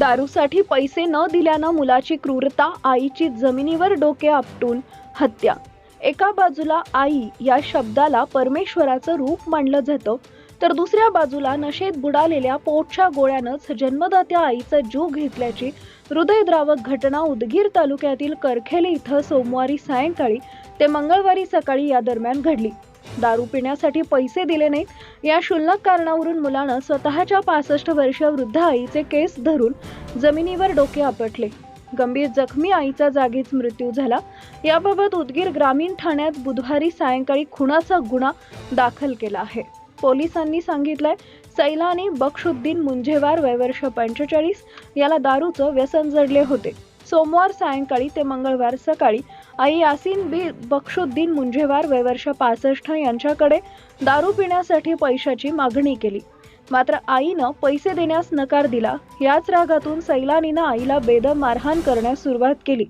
दारूसाठी पैसे न दिल्यानं मुलाची क्रूरता, आईची जमिनीवर डोके आपटून हत्या। एका बाजूला आई या शब्दाला परमेश्वराचं रूप मानलं जातं, तर दुसऱ्या बाजूला नशेत बुडालेल्या पोटच्या गोळ्यानंच जन्मदात्या आईचा जीव घेतल्याची हृदयद्रावक घटना उदगीर तालुक्यातील करखेली इथं सोमवारी सायंकाळी ते मंगळवारी सकाळी या दरम्यान घडली। दारू पिण्यासाठी पैसे दिले नाहीत या क्षुल्लक कारणावरून मुलानं स्वतःच्या 65 वर्षीय वृद्ध आईचे केस धरून जमिनीवर डोके आपटले। गंभीर जखमी आईचा जागीच मृत्यू झाला। याबाबत उदगीर ग्रामीण ठाण्यात बुधवारी सायंकाळी खुनाचा गुन्हा दाखल केला आहे। पोलिसांनी सांगितलंय, सैलानी बक्षुद्दीन मुंजेवार वय वर्ष 45 याला दारूचं व्यसन जडले होते। सोमवार सायंकाळी ते मंगळवार सकाळी आई यासीन बी बक्षुद्दीन मुंजेवार वय वर्ष 65 यांच्याकडे दारू पिण्यासाठी पैशाची मागणी केली, मात्र आईनं पैसे देण्यास नकार दिला। याच रागातून सैलानीनं आईला बेदम मारहाण करण्यास सुरुवात केली।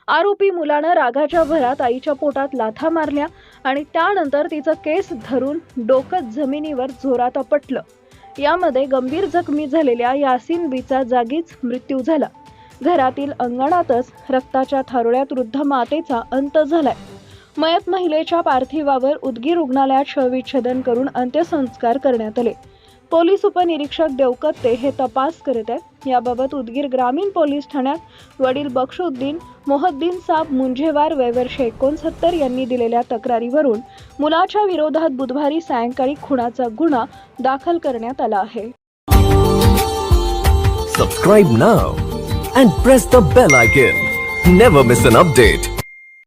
आरोपी मुलानं रागाच्या भरात आईच्या पोटात लाथा मारल्या आणि त्यानंतर तिचं केस धरून डोकं जमिनीवर जोरात आपटलं। यामध्ये गंभीर जखमी झालेल्या यासीन बीचा जागीच मृत्यू झाला। घरातील अंगणातच रक्ताच्या थारोळ्यात वृद्ध मातेचा अंत झालाय। मयत महिलेच्या पार्थिवावर उदगीर रुग्णालयात शवविच्छेदन करून अंत्यसंस्कार करण्यात आले। पोलीस उपनिरीक्षक देवकत्ते हे तपास करत आहेत। याबाबत उदगीर ग्रामीण पोलीस ठाण्यात वडील बक्षुद्दीन मोहद्दीन साब मुंजेवार वय वर्ष 69 यांनी दिलेल्या तक्रारीवरून मुलाच्या विरोधात बुधवारी सायंकाळी खुनाचा गुन्हा दाखल करण्यात आला आहे। Subscribe now and press the bell icon. Never miss an update.